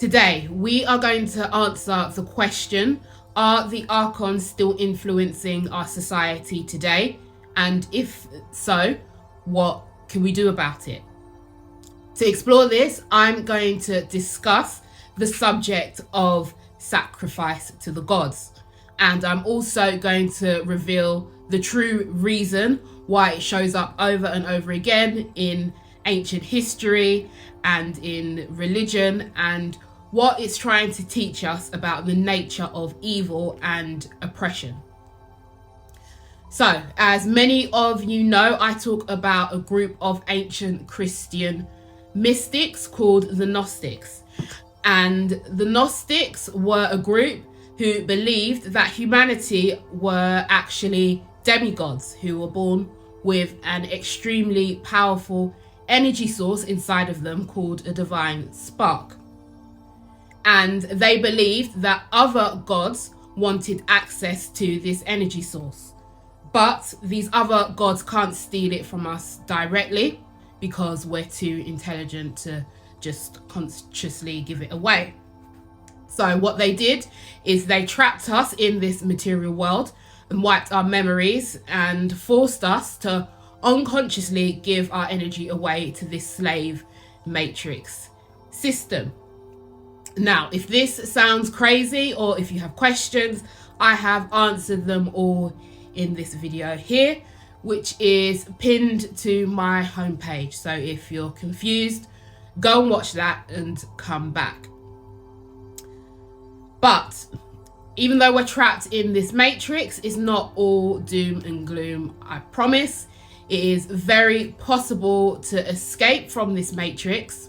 Today, we are going to answer the question, are the Archons still influencing our society today? And if so, what can we do about it? To explore this, I'm going to discuss the subject of sacrifice to the gods. And I'm also going to reveal the true reason why it shows up over and over again in ancient history and in religion, and what it's trying to teach us about the nature of evil and oppression. So, as many of you know, I talk about a group of ancient Christian mystics called the Gnostics. And the Gnostics were a group who believed that humanity were actually demigods who were born with an extremely powerful energy source inside of them called a divine spark. And they believed that other gods wanted access to this energy source. But these other gods can't steal it from us directly because we're too intelligent to just consciously give it away. So what they did is they trapped us in this material world and wiped our memories and forced us to unconsciously give our energy away to this slave matrix system. Now, if this sounds crazy or if you have questions, I have answered them all in this video here, which is pinned to my homepage. So if you're confused, go and watch that and come back. But even though we're trapped in this matrix, it's not all doom and gloom, I promise. It is very possible to escape from this matrix.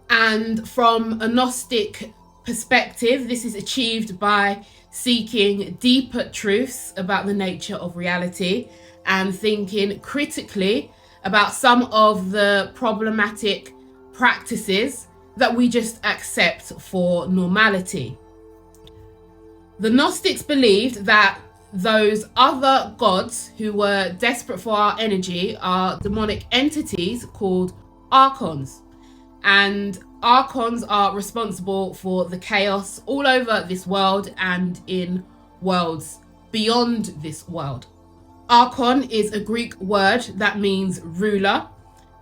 And from a Gnostic perspective, this is achieved by seeking deeper truths about the nature of reality and thinking critically about some of the problematic practices that we just accept for normality. The Gnostics believed that those other gods who were desperate for our energy are demonic entities called Archons. And Archons are responsible for the chaos all over this world and in worlds beyond this world. Archon is a Greek word that means ruler,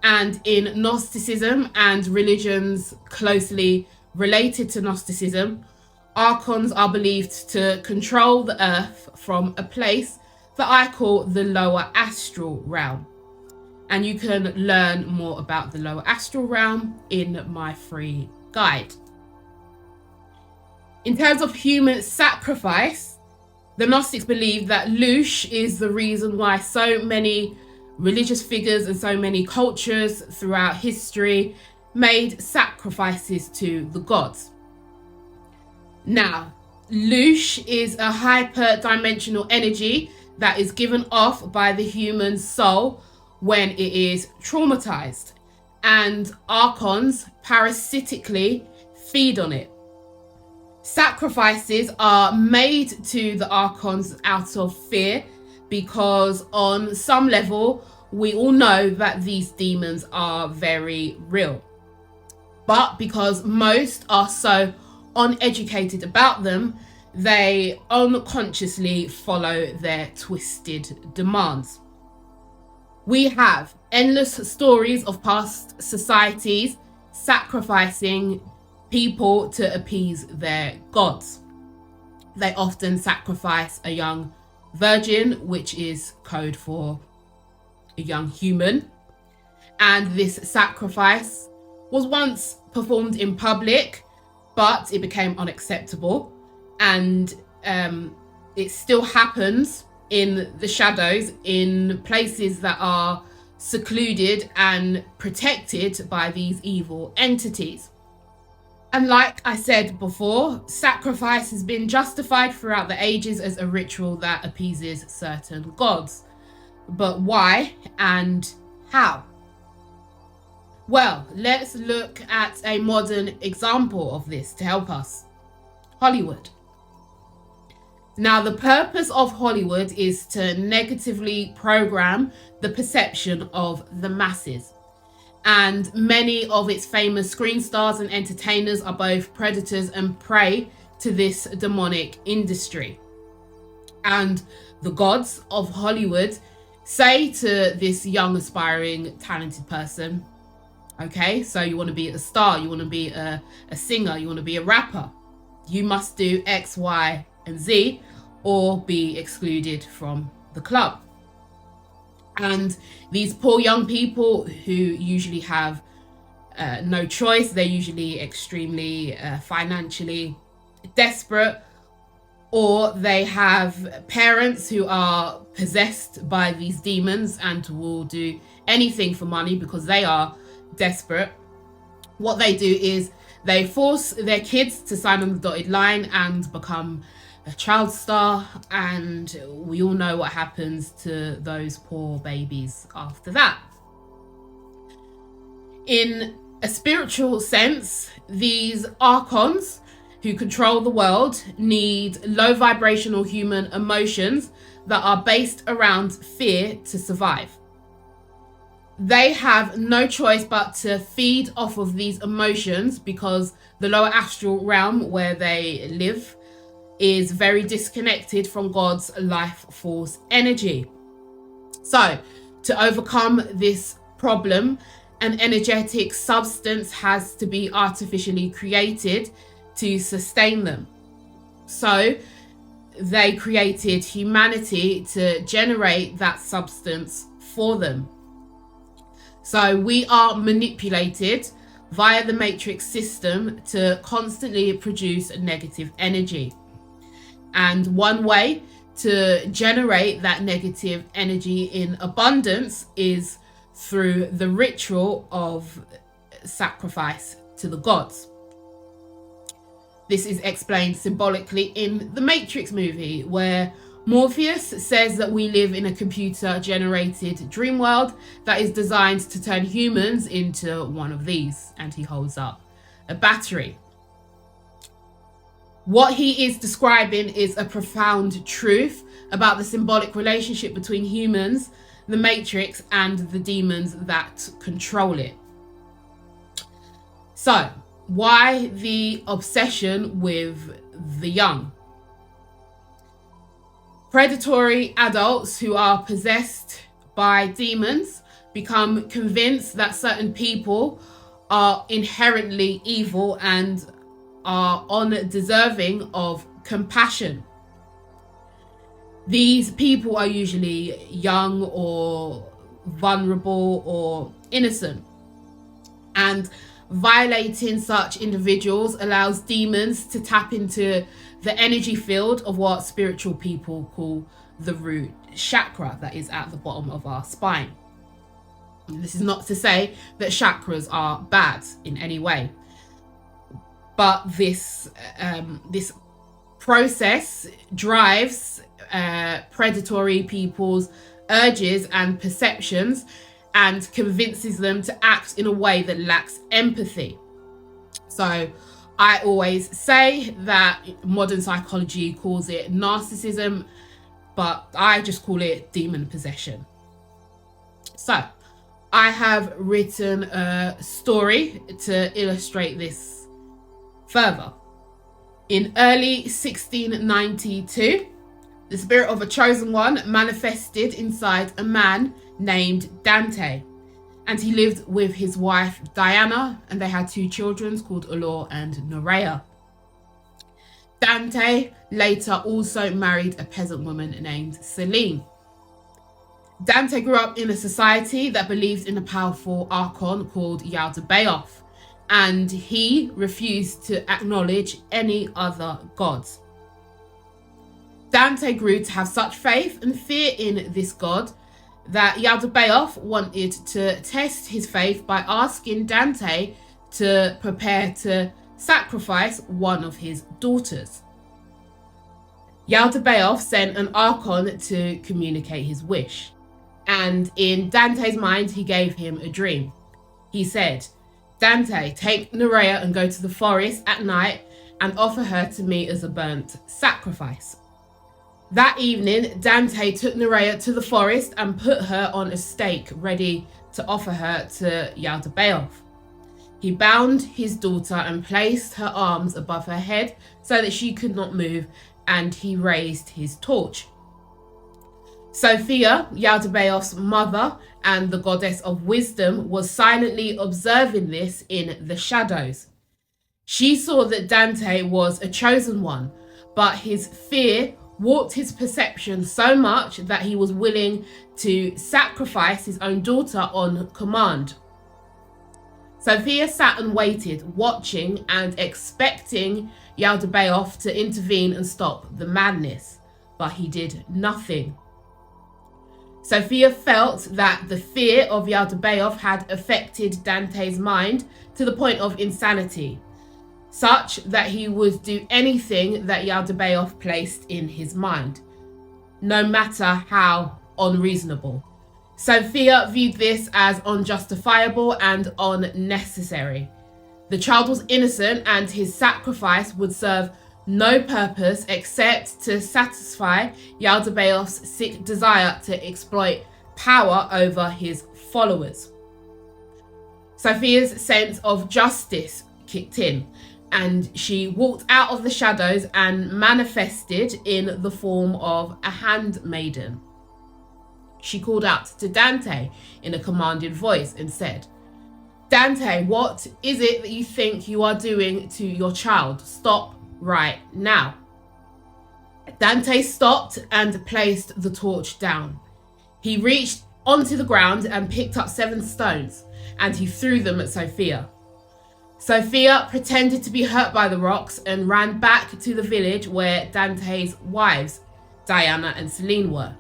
and in Gnosticism and religions closely related to Gnosticism, Archons are believed to control the earth from a place that I call the lower astral realm. And you can learn more about the lower astral realm in my free guide. In terms of human sacrifice, the Gnostics believe that Loosh is the reason why so many religious figures and so many cultures throughout history made sacrifices to the gods. Now, Loosh is a hyper-dimensional energy that is given off by the human soul when it is traumatized, and Archons parasitically feed on it. Sacrifices are made to the Archons out of fear because on some level we all know that these demons are very real. But because most are so uneducated about them, they unconsciously follow their twisted demands. We have endless stories of past societies sacrificing people to appease their gods. They often sacrifice a young virgin, which is code for a young human. And this sacrifice was once performed in public, but it became unacceptable. And it still happens in the shadows, in places that are secluded and protected by these evil entities. And like I said before, sacrifice has been justified throughout the ages as a ritual that appeases certain gods. But why and how? Well, let's look at a modern example of this to help us. Hollywood. Now, the purpose of Hollywood is to negatively program the perception of the masses. And many of its famous screen stars and entertainers are both predators and prey to this demonic industry. And the gods of Hollywood say to this young, aspiring, talented person, okay, so you want to be a star, you want to be a singer, you want to be a rapper, you must do X, Y, and Z, or be excluded from the club. And these poor young people who usually have no choice, they're usually extremely financially desperate, or they have parents who are possessed by these demons and will do anything for money because they are desperate. What they do is they force their kids to sign on the dotted line and become a child star, and we all know what happens to those poor babies after that. In a spiritual sense, these Archons who control the world need low vibrational human emotions that are based around fear to survive. They have no choice but to feed off of these emotions because the lower astral realm where they live is very disconnected from God's life force energy. So, to overcome this problem, an energetic substance has to be artificially created to sustain them. So, they created humanity to generate that substance for them. So, we are manipulated via the matrix system to constantly produce negative energy. And one way to generate that negative energy in abundance is through the ritual of sacrifice to the gods. This is explained symbolically in the Matrix movie, where Morpheus says that we live in a computer-generated dream world that is designed to turn humans into one of these, and he holds up a battery. What he is describing is a profound truth about the symbolic relationship between humans, the Matrix, and the demons that control it. So, why the obsession with the young? Predatory adults who are possessed by demons become convinced that certain people are inherently evil and are undeserving of compassion. These people are usually young or vulnerable or innocent, and violating such individuals allows demons to tap into the energy field of what spiritual people call the root chakra that is at the bottom of our spine. This is not to say that chakras are bad in any way, but this process drives predatory people's urges and perceptions and convinces them to act in a way that lacks empathy. So I always say that modern psychology calls it narcissism, but I just call it demon possession. So I have written a story to illustrate this further. In early 1692, the spirit of a chosen one manifested inside a man named Dante, and he lived with his wife Diana, and they had two children called Allure and Nerea. Dante later also married a peasant woman named Celine. Dante grew up in a society that believed in a powerful archon called Yaldabaoth, and he refused to acknowledge any other gods. Dante grew to have such faith and fear in this god that Yaldabaoth wanted to test his faith by asking Dante to prepare to sacrifice one of his daughters. Yaldabaoth sent an archon to communicate his wish, and in Dante's mind he gave him a dream. He said, "Dante, take Nerea and go to the forest at night and offer her to me as a burnt sacrifice." That evening, Dante took Nerea to the forest and put her on a stake ready to offer her to Yaldabaoth. He bound his daughter and placed her arms above her head so that she could not move, and he raised his torch. Sophia, Yaldabaoth's mother and the goddess of wisdom, was silently observing this in the shadows. She saw that Dante was a chosen one, but his fear warped his perception so much that he was willing to sacrifice his own daughter on command. Sophia sat and waited, watching and expecting Yaldabaoth to intervene and stop the madness, but he did nothing. Sophia felt that the fear of Yaldabaoth had affected Dante's mind to the point of insanity, such that he would do anything that Yaldabaoth placed in his mind, no matter how unreasonable. Sophia viewed this as unjustifiable and unnecessary. The child was innocent, and his sacrifice would serve no purpose except to satisfy Yaldabaoth's sick desire to exploit power over his followers. Sophia's sense of justice kicked in, and she walked out of the shadows and manifested in the form of a handmaiden. She called out to Dante in a commanding voice and said, "Dante, what is it that you think you are doing to your child? Stop right now." Dante stopped and placed the torch down. He reached onto the ground and picked up 7 stones, and he threw them at Sophia. Sophia pretended to be hurt by the rocks and ran back to the village where Dante's wives, Diana and Selene, were.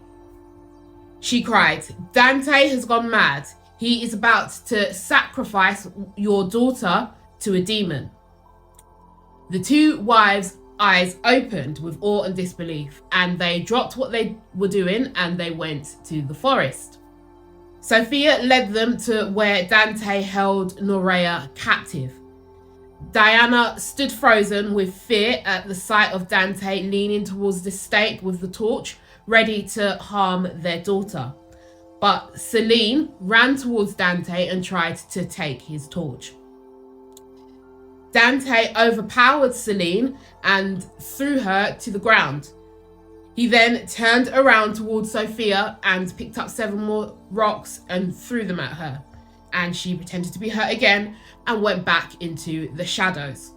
She cried, "Dante has gone mad. He is about to sacrifice your daughter to a demon." The 2 wives' eyes opened with awe and disbelief, and they dropped what they were doing and they went to the forest. Sophia led them to where Dante held Norea captive. Diana stood frozen with fear at the sight of Dante leaning towards the stake with the torch, ready to harm their daughter. But Selene ran towards Dante and tried to take his torch. Dante overpowered Selene and threw her to the ground. He then turned around towards Sophia and picked up 7 more rocks and threw them at her. And she pretended to be hurt again and went back into the shadows.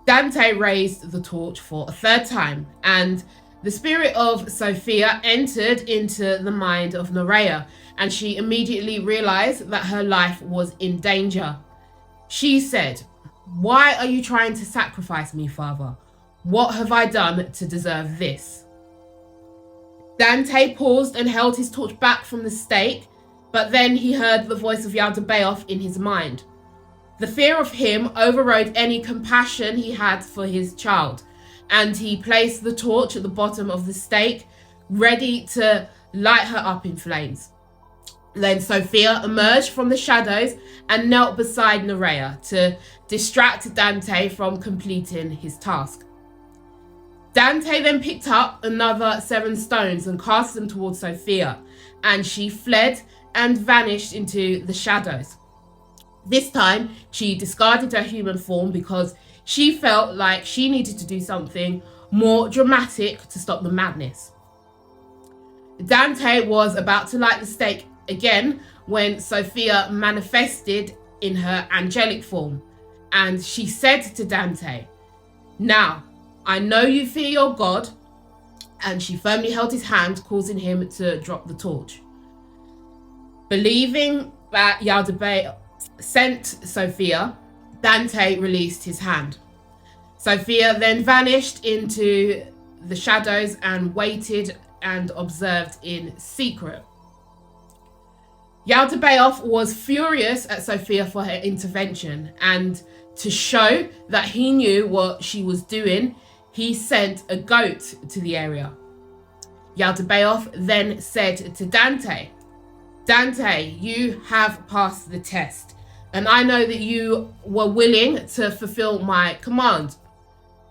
Dante raised the torch for a 3rd time, and the spirit of Sophia entered into the mind of Norea, and she immediately realized that her life was in danger. She said, "Why are you trying to sacrifice me, Father? What have I done to deserve this?" Dante paused and held his torch back from the stake, but then he heard the voice of Yaldabaoth in his mind. The fear of him overrode any compassion he had for his child, and he placed the torch at the bottom of the stake, ready to light her up in flames. Then Sophia emerged from the shadows and knelt beside Norea to distract Dante from completing his task. Dante then picked up another 7 stones and cast them towards Sophia, and she fled and vanished into the shadows. This time, she discarded her human form because she felt like she needed to do something more dramatic to stop the madness. Dante was about to light the stake again when Sophia manifested in her angelic form, and she said to Dante, "Now, I know you fear your God," and she firmly held his hand, causing him to drop the torch. Believing that Yaldabaoth sent Sophia, Dante released his hand. Sophia then vanished into the shadows and waited and observed in secret. Yaldabaoth was furious at Sophia for her intervention, and to show that he knew what she was doing, he sent a goat to the area. Yaldabaoth then said to Dante, "Dante, you have passed the test, and I know that you were willing to fulfill my command.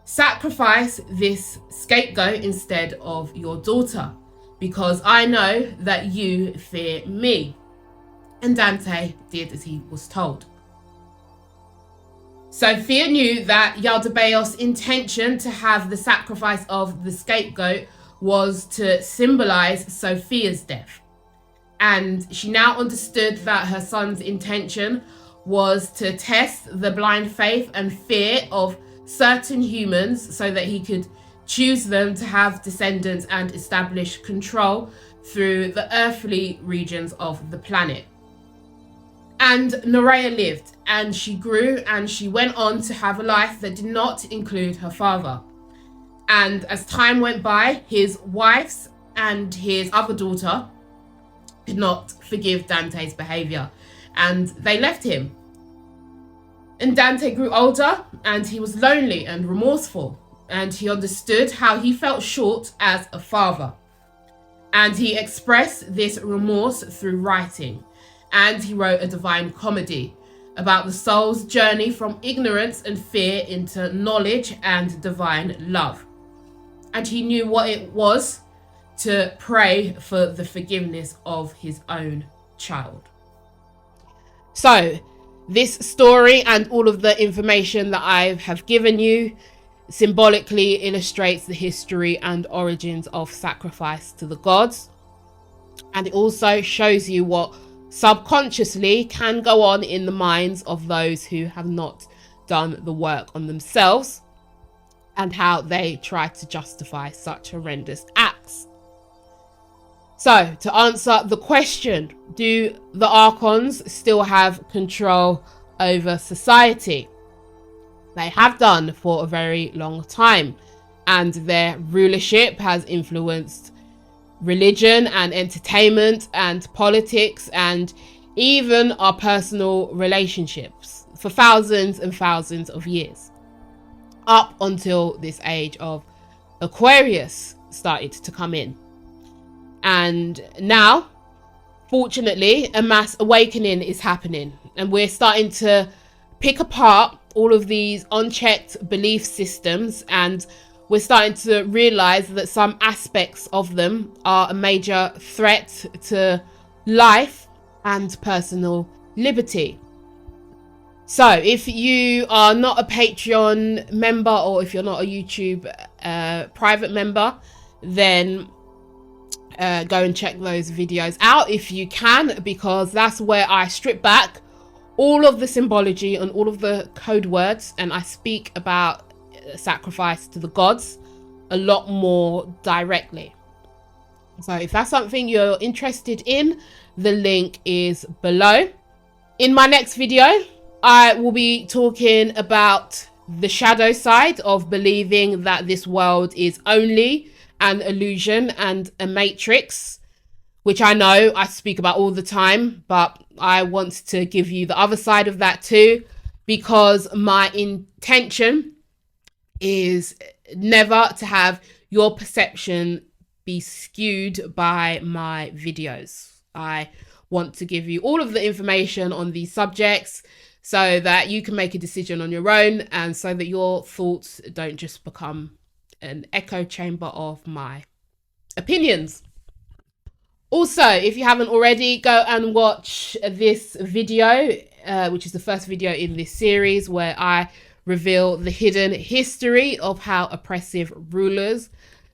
Sacrifice this scapegoat instead of your daughter, because I know that you fear me." and Dante did as he was told. Sophia knew that Yaldabaoth's intention to have the sacrifice of the scapegoat was to symbolize Sophia's death. And she now understood that her son's intention was to test the blind faith and fear of certain humans so that he could choose them to have descendants and establish control through the earthly regions of the planet. And Nerea lived, and she grew, and she went on to have a life that did not include her father. And as time went by, his wives and his other daughter did not forgive Dante's behavior, and they left him. And Dante grew older, and he was lonely and remorseful, and he understood how he felt short as a father. And he expressed this remorse through writing, and he wrote a divine comedy about the soul's journey from ignorance and fear into knowledge and divine love. And he knew what it was to pray for the forgiveness of his own child. So, this story and all of the information that I have given you symbolically illustrates the history and origins of sacrifice to the gods. And it also shows you what subconsciously can go on in the minds of those who have not done the work on themselves, and how they try to justify such horrendous acts. So, to answer the question, do the Archons still have control over society? They have done for a very long time, and their rulership has influenced religion and entertainment and politics and even our personal relationships for thousands and thousands of years, up until this age of Aquarius started to come in. And now, fortunately, a mass awakening is happening, and we're starting to pick apart all of these unchecked belief systems, and we're starting to realize that some aspects of them are a major threat to life and personal liberty. So if you are not a Patreon member, or if you're not a YouTube private member, then go and check those videos out if you can, because that's where I strip back all of the symbology and all of the code words, and I speak about sacrifice to the gods a lot more directly. So if that's something you're interested in, the link is below. In my next video, I will be talking about the shadow side of believing that this world is only an illusion and a matrix, which I know I speak about all the time, but I want to give you the other side of that too, because my intention is never to have your perception be skewed by my videos. I want to give you all of the information on these subjects so that you can make a decision on your own, and so that your thoughts don't just become an echo chamber of my opinions. Also, if you haven't already, go and watch this video, which is the first video in this series, where I reveal the hidden history of how oppressive rulers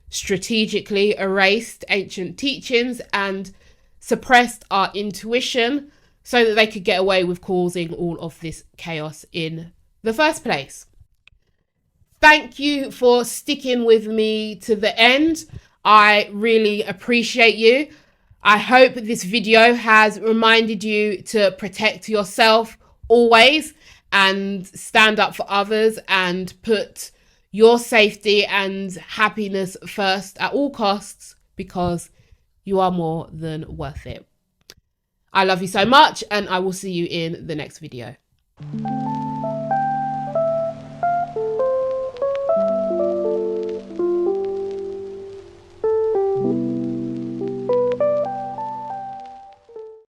strategically erased ancient teachings and suppressed our intuition so that they could get away with causing all of this chaos in the first place. Thank you for sticking with me to the end. I really appreciate you. I hope this video has reminded you to protect yourself always, and stand up for others, and put your safety and happiness first at all costs, because you are more than worth it. I love you so much, and I will see you in the next video.